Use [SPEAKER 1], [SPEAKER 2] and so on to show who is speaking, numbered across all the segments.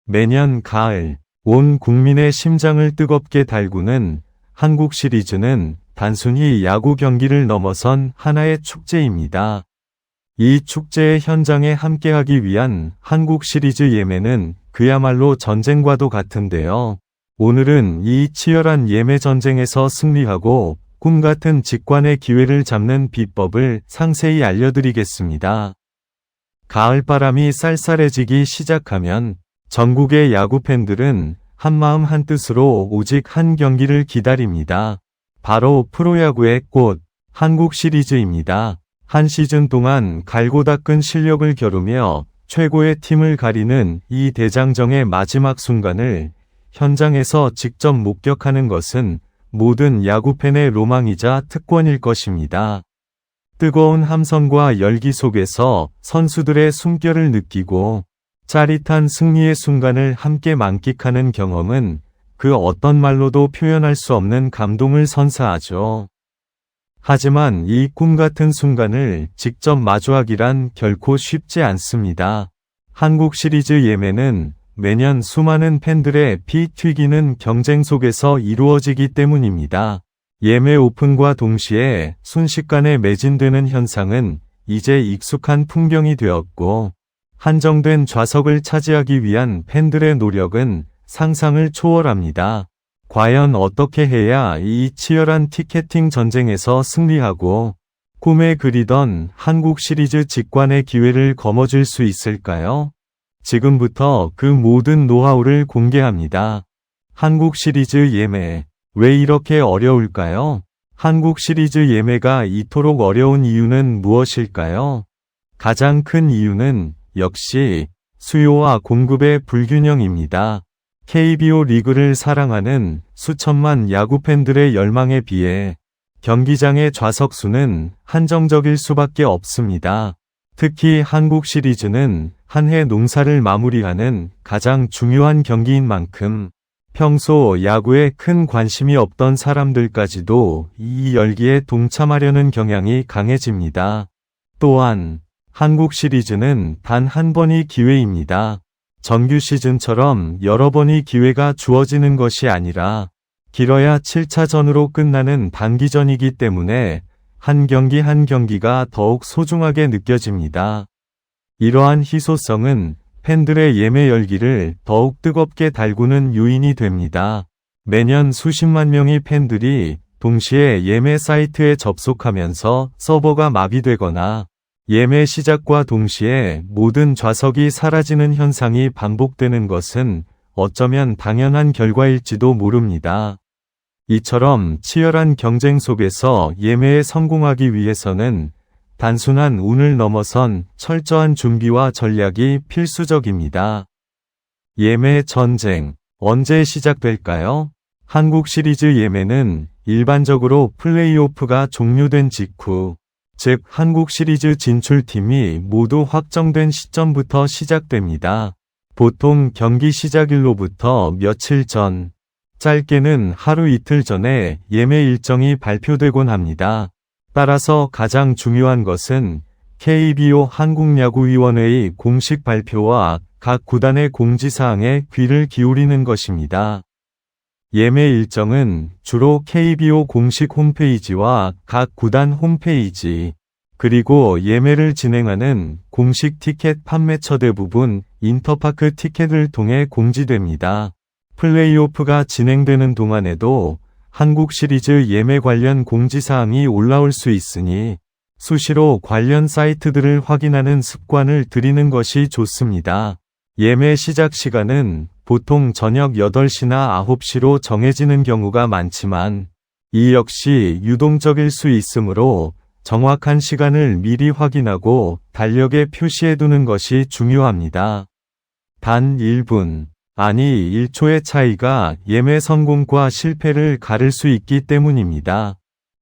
[SPEAKER 1] 매년 가을, 온 국민의 심장을 뜨겁게 달구는 한국 시리즈는 단순히 야구 경기를 넘어선 하나의 축제입니다. 이 축제의 현장에 함께하기 위한 한국 시리즈 예매는 그야말로 전쟁과도 같은데요. 오늘은 이 치열한 예매 전쟁에서 승리하고 꿈같은 직관의 기회를 잡는 비법을 상세히 알려드리겠습니다. 가을바람이 쌀쌀해지기 시작하면 전국의 야구 팬들은 한마음 한뜻으로 오직 한 경기를 기다립니다. 바로 프로야구의 꽃, 한국 시리즈입니다. 한 시즌 동안 갈고 닦은 실력을 겨루며 최고의 팀을 가리는 이 대장정의 마지막 순간을 현장에서 직접 목격하는 것은 모든 야구팬의 로망이자 특권일 것입니다. 뜨거운 함성과 열기 속에서 선수들의 숨결을 느끼고 짜릿한 승리의 순간을 함께 만끽하는 경험은 그 어떤 말로도 표현할 수 없는 감동을 선사하죠. 하지만 이 꿈같은 순간을 직접 마주하기란 결코 쉽지 않습니다. 한국 시리즈 예매는 매년 수많은 팬들의 피 튀기는 경쟁 속에서 이루어지기 때문입니다. 예매 오픈과 동시에 순식간에 매진되는 현상은 이제 익숙한 풍경이 되었고, 한정된 좌석을 차지하기 위한 팬들의 노력은 상상을 초월합니다. 과연 어떻게 해야 이 치열한 티켓팅 전쟁에서 승리하고 꿈에 그리던 한국 시리즈 직관의 기회를 거머쥘 수 있을까요? 지금부터 그 모든 노하우를 공개합니다. 한국 시리즈 예매, 왜 이렇게 어려울까요? 한국 시리즈 예매가 이토록 어려운 이유는 무엇일까요? 가장 큰 이유는 역시 수요와 공급의 불균형입니다. KBO 리그를 사랑하는 수천만 야구팬들의 열망에 비해 경기장의 좌석 수는 한정적일 수밖에 없습니다. 특히 한국 시리즈는 한 해 농사를 마무리하는 가장 중요한 경기인 만큼 평소 야구에 큰 관심이 없던 사람들까지도 이 열기에 동참하려는 경향이 강해집니다. 또한 한국 시리즈는 단 한 번이 기회입니다. 정규 시즌처럼 여러 번의 기회가 주어지는 것이 아니라 길어야 7차전으로 끝나는 단기전이기 때문에 한 경기 한 경기가 더욱 소중하게 느껴집니다. 이러한 희소성은 팬들의 예매 열기를 더욱 뜨겁게 달구는 요인이 됩니다. 매년 수십만 명의 팬들이 동시에 예매 사이트에 접속하면서 서버가 마비되거나 예매 시작과 동시에 모든 좌석이 사라지는 현상이 반복되는 것은 어쩌면 당연한 결과일지도 모릅니다. 이처럼 치열한 경쟁 속에서 예매에 성공하기 위해서는 단순한 운을 넘어선 철저한 준비와 전략이 필수적입니다. 예매 전쟁, 언제 시작될까요? 한국 시리즈 예매는 일반적으로 플레이오프가 종료된 직후, 즉 한국 시리즈 진출팀이 모두 확정된 시점부터 시작됩니다. 보통 경기 시작일로부터 며칠 전, 짧게는 하루 이틀 전에 예매 일정이 발표되곤 합니다. 따라서 가장 중요한 것은 KBO 한국야구위원회의 공식 발표와 각 구단의 공지사항에 귀를 기울이는 것입니다. 예매 일정은 주로 KBO 공식 홈페이지와 각 구단 홈페이지, 그리고 예매를 진행하는 공식 티켓 판매처 대부분 인터파크 티켓을 통해 공지됩니다. 플레이오프가 진행되는 동안에도 한국 시리즈 예매 관련 공지사항이 올라올 수 있으니 수시로 관련 사이트들을 확인하는 습관을 들이는 것이 좋습니다. 예매 시작 시간은 보통 저녁 8시나 9시로 정해지는 경우가 많지만 이 역시 유동적일 수 있으므로 정확한 시간을 미리 확인하고 달력에 표시해두는 것이 중요합니다. 단 1분, 아니 1초의 차이가 예매 성공과 실패를 가를 수 있기 때문입니다.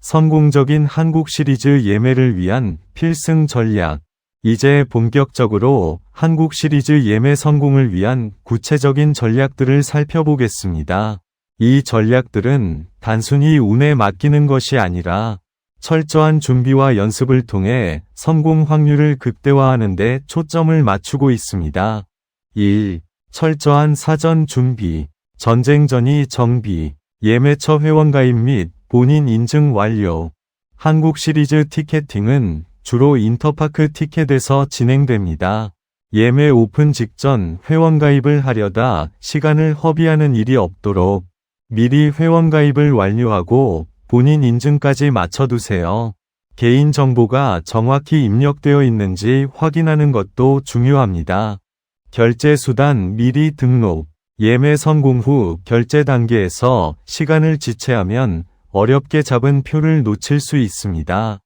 [SPEAKER 1] 성공적인 한국 시리즈 예매를 위한 필승 전략. 이제 본격적으로 한국 시리즈 예매 성공을 위한 구체적인 전략들을 살펴보겠습니다. 이 전략들은 단순히 운에 맡기는 것이 아니라 철저한 준비와 연습을 통해 성공 확률을 극대화하는 데 초점을 맞추고 있습니다. 1. 철저한 사전 준비, 전쟁 전이 정비, 예매처 회원가입 및 본인 인증 완료. 한국 시리즈 티켓팅은 주로 인터파크 티켓에서 진행됩니다. 예매 오픈 직전 회원가입을 하려다 시간을 허비하는 일이 없도록 미리 회원가입을 완료하고 본인 인증까지 마쳐두세요. 개인정보가 정확히 입력되어 있는지 확인하는 것도 중요합니다. 결제수단 미리 등록. 예매 성공 후 결제 단계에서 시간을 지체하면 어렵게 잡은 표를 놓칠 수 있습니다.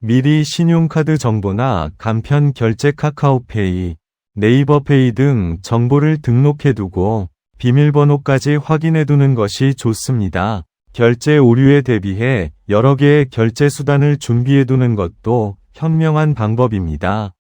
[SPEAKER 1] 미리 신용카드 정보나 간편 결제 카카오페이, 네이버페이 등 정보를 등록해두고 비밀번호까지 확인해두는 것이 좋습니다. 결제 오류에 대비해 여러 개의 결제 수단을 준비해두는 것도 현명한 방법입니다.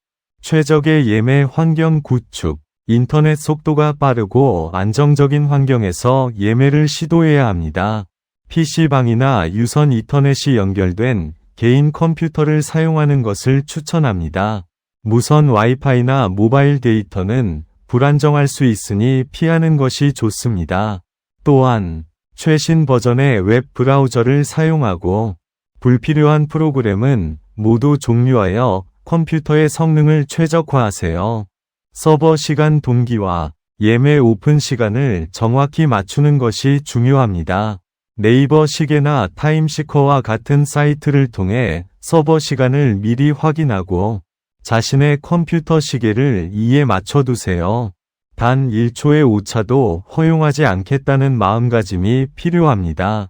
[SPEAKER 1] 최적의 예매 환경 구축. 인터넷 속도가 빠르고 안정적인 환경에서 예매를 시도해야 합니다. PC방이나 유선 인터넷이 연결된 개인 컴퓨터를 사용하는 것을 추천합니다. 무선 와이파이나 모바일 데이터는 불안정할 수 있으니 피하는 것이 좋습니다. 또한 최신 버전의 웹 브라우저를 사용하고 불필요한 프로그램은 모두 종료하여 컴퓨터의 성능을 최적화하세요. 서버 시간 동기와 예매 오픈 시간을 정확히 맞추는 것이 중요합니다. 네이버 시계나 타임시커와 같은 사이트를 통해 서버 시간을 미리 확인하고 자신의 컴퓨터 시계를 이에 맞춰두세요. 단 1초의 오차도 허용하지 않겠다는 마음가짐이 필요합니다.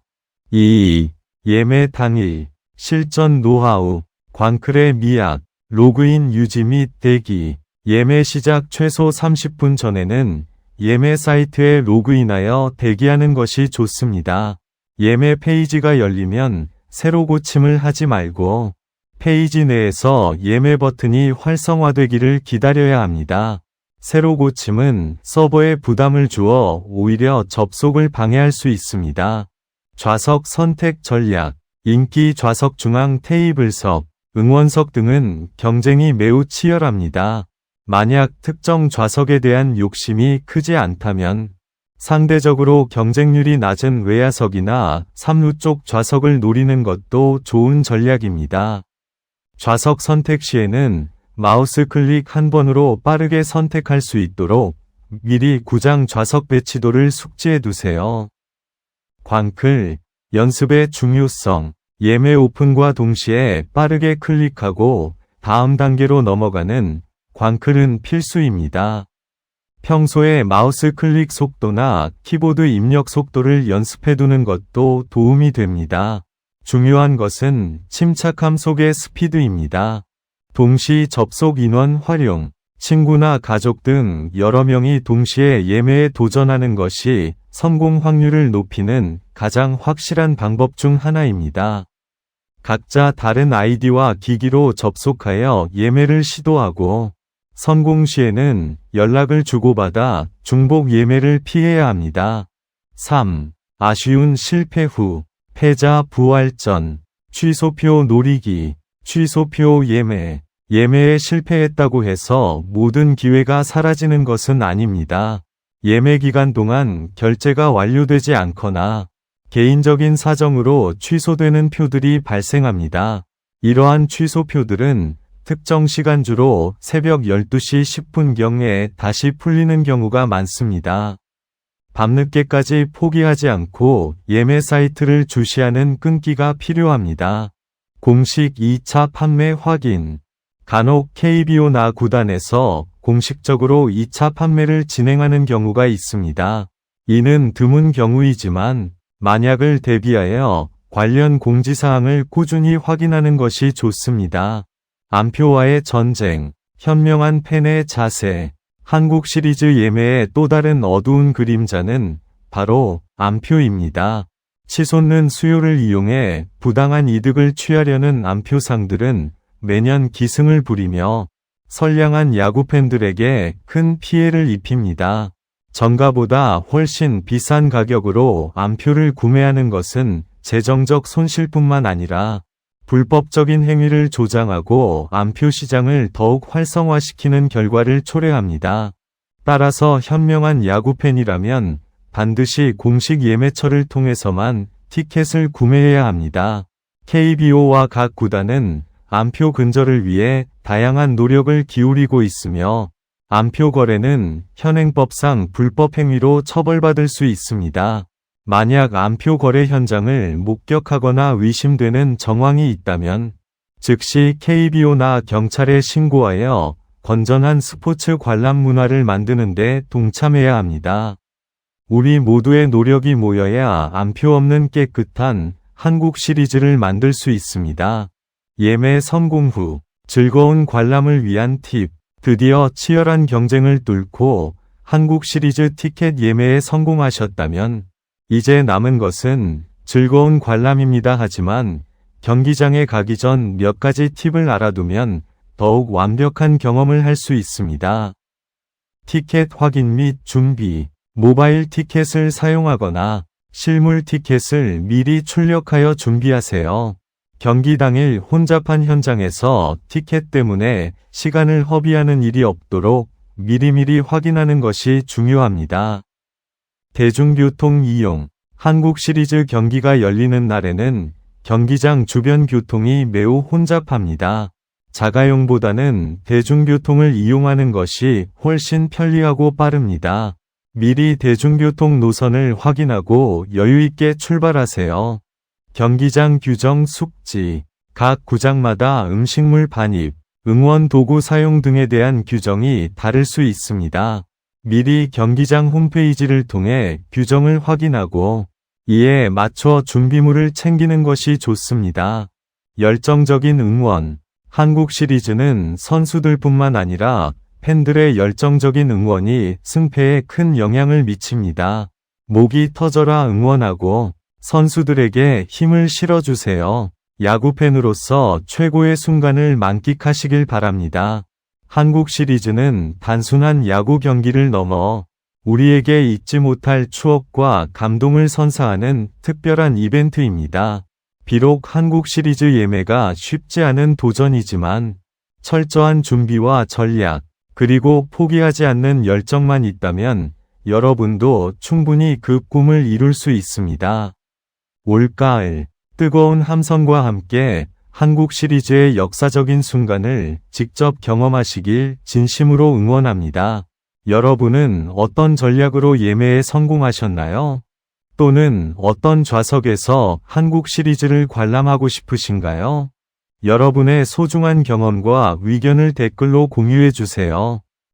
[SPEAKER 1] 2. 예매 당일, 실전 노하우, 광클의 미학, 로그인 유지 및 대기. 예매 시작 최소 30분 전에는 예매 사이트에 로그인하여 대기하는 것이 좋습니다. 예매 페이지가 열리면 새로 고침을 하지 말고 페이지 내에서 예매 버튼이 활성화되기를 기다려야 합니다. 새로 고침은 서버에 부담을 주어 오히려 접속을 방해할 수 있습니다. 좌석 선택 전략, 인기 좌석 중앙 테이블석, 응원석 등은 경쟁이 매우 치열합니다. 만약 특정 좌석에 대한 욕심이 크지 않다면 상대적으로 경쟁률이 낮은 외야석이나 3루 쪽 좌석을 노리는 것도 좋은 전략입니다. 좌석 선택 시에는 마우스 클릭 한 번으로 빠르게 선택할 수 있도록 미리 구장 좌석 배치도를 숙지해 두세요. 광클, 연습의 중요성. 예매 오픈과 동시에 빠르게 클릭하고 다음 단계로 넘어가는 광클은 필수입니다. 평소에 마우스 클릭 속도나 키보드 입력 속도를 연습해두는 것도 도움이 됩니다. 중요한 것은 침착함 속의 스피드입니다. 동시 접속 인원 활용, 친구나 가족 등 여러 명이 동시에 예매에 도전하는 것이 성공 확률을 높이는 가장 확실한 방법 중 하나입니다. 각자 다른 아이디와 기기로 접속하여 예매를 시도하고 성공 시에는 연락을 주고받아 중복 예매를 피해야 합니다. 3. 아쉬운 실패 후, 패자 부활전, 취소표 노리기, 취소표 예매. 예매에 실패했다고 해서 모든 기회가 사라지는 것은 아닙니다. 예매 기간 동안 결제가 완료되지 않거나 개인적인 사정으로 취소되는 표들이 발생합니다. 이러한 취소표들은 특정 시간주로 새벽 12시 10분경에 다시 풀리는 경우가 많습니다. 밤늦게까지 포기하지 않고 예매 사이트를 주시하는 끈기가 필요합니다. 공식 2차 판매 확인. 간혹 KBO나 구단에서 공식적으로 2차 판매를 진행하는 경우가 있습니다. 이는 드문 경우이지만 만약을 대비하여 관련 공지사항을 꾸준히 확인하는 것이 좋습니다. 암표와의 전쟁, 현명한 팬의 자세. 한국 시리즈 예매의 또 다른 어두운 그림자는 바로 암표입니다. 치솟는 수요를 이용해 부당한 이득을 취하려는 암표상들은 매년 기승을 부리며 선량한 야구팬들에게 큰 피해를 입힙니다. 정가보다 훨씬 비싼 가격으로 암표를 구매하는 것은 재정적 손실뿐만 아니라 불법적인 행위를 조장하고 암표 시장을 더욱 활성화시키는 결과를 초래합니다. 따라서 현명한 야구팬이라면 반드시 공식 예매처를 통해서만 티켓을 구매해야 합니다. KBO와 각 구단은 안표 근절을 위해 다양한 노력을 기울이고 있으며 안표 거래는 현행법상 불법 행위로 처벌받을 수 있습니다. 만약 안표 거래 현장을 목격하거나 의심되는 정황이 있다면 즉시 KBO나 경찰에 신고하여 건전한 스포츠 관람 문화를 만드는 데 동참해야 합니다. 우리 모두의 노력이 모여야 안표 없는 깨끗한 한국 시리즈를 만들 수 있습니다. 예매 성공 후 즐거운 관람을 위한 팁. 드디어 치열한 경쟁을 뚫고 한국 시리즈 티켓 예매에 성공하셨다면 이제 남은 것은 즐거운 관람입니다. 하지만 경기장에 가기 전 몇 가지 팁을 알아두면 더욱 완벽한 경험을 할 수 있습니다. 티켓 확인 및 준비. 모바일 티켓을 사용하거나 실물 티켓을 미리 출력하여 준비하세요. 경기 당일 혼잡한 현장에서 티켓 때문에 시간을 허비하는 일이 없도록 미리미리 확인하는 것이 중요합니다. 대중교통 이용. 한국 시리즈 경기가 열리는 날에는 경기장 주변 교통이 매우 혼잡합니다. 자가용보다는 대중교통을 이용하는 것이 훨씬 편리하고 빠릅니다. 미리 대중교통 노선을 확인하고 여유있게 출발하세요. 경기장 규정 숙지. 각 구장마다 음식물 반입, 응원 도구 사용 등에 대한 규정이 다를 수 있습니다. 미리 경기장 홈페이지를 통해 규정을 확인하고 이에 맞춰 준비물을 챙기는 것이 좋습니다. 열정적인 응원. 한국 시리즈는 선수들뿐만 아니라 팬들의 열정적인 응원이 승패에 큰 영향을 미칩니다. 목이 터져라 응원하고 선수들에게 힘을 실어주세요. 야구팬으로서 최고의 순간을 만끽하시길 바랍니다. 한국 시리즈는 단순한 야구 경기를 넘어 우리에게 잊지 못할 추억과 감동을 선사하는 특별한 이벤트입니다. 비록 한국 시리즈 예매가 쉽지 않은 도전이지만 철저한 준비와 전략, 그리고 포기하지 않는 열정만 있다면 여러분도 충분히 그 꿈을 이룰 수 있습니다. 올가을, 뜨거운 함성과 함께 한국 시리즈의 역사적인 순간을 직접 경험하시길 진심으로 응원합니다. 여러분은 어떤 전략으로 예매에 성공하셨나요? 또는 어떤 좌석에서 한국 시리즈를 관람하고 싶으신가요? 여러분의 소중한 경험과 의견을 댓글로 공유해 주세요.